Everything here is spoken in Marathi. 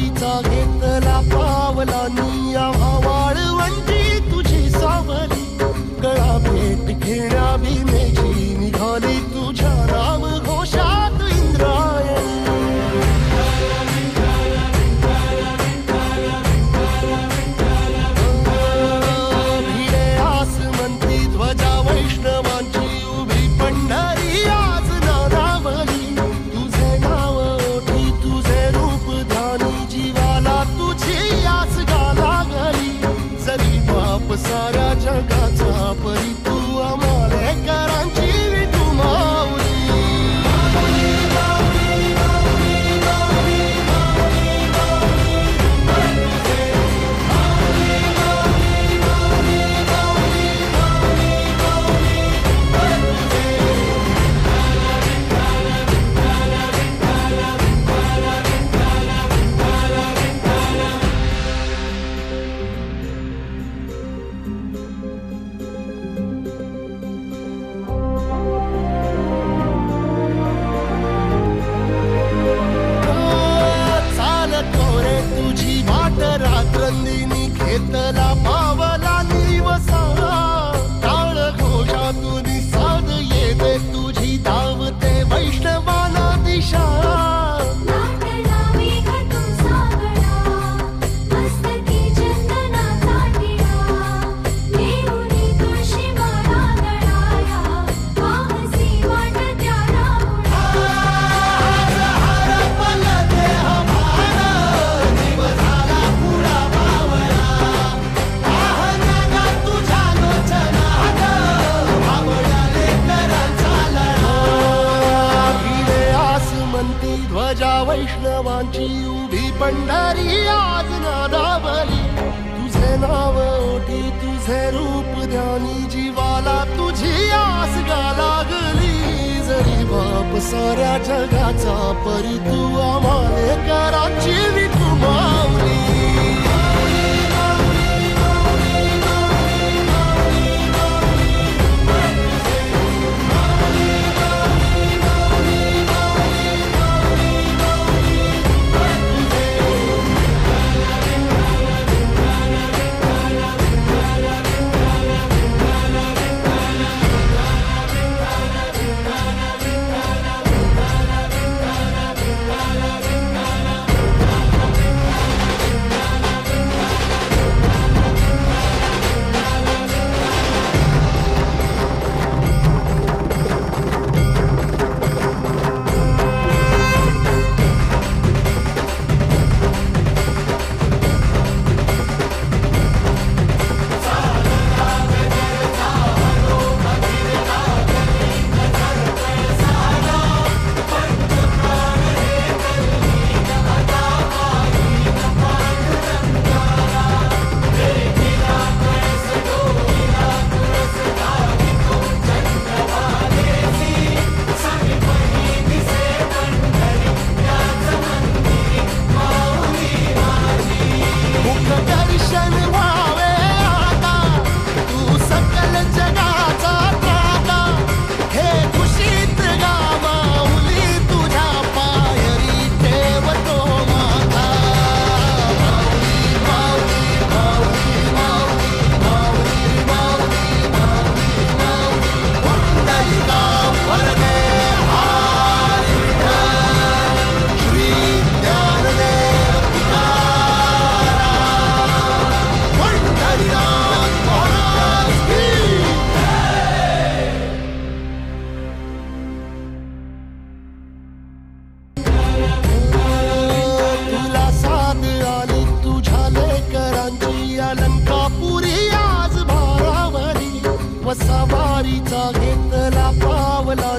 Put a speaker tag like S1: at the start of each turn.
S1: वसावारीचा घेतला पावला निया वाळवंटी तुझी सावली गळा भेट घेण्या भीमेची निघाली तुझ्या राम घोषात इंद्रायणी भिडे आसमंती ध्वजा वैष्णवांची उभी पंढरी आज नारावली तुझे नाव ओठी तुझे रूप ध्यानी जीवाला तुझी आस गाला गली जरी बाप साऱ्या जगाचा परी तू आमालेकरांची विठू माऊली रात्रंदिनी घेतला पावला निवसा टाळ घोषातून साध येते तुझी धावते वैष्णवाला दिशा ध्वजा वैष्णवांची उभी पंढरी आज नादावली तुझे नाव ओठी तुझे रूप ध्यानी जीवाला तुझी आस गा लागली जरी बाप साऱ्या जगाचा परी तू आमालेकरांची विठू माऊली वसावारीचा घेतला पावला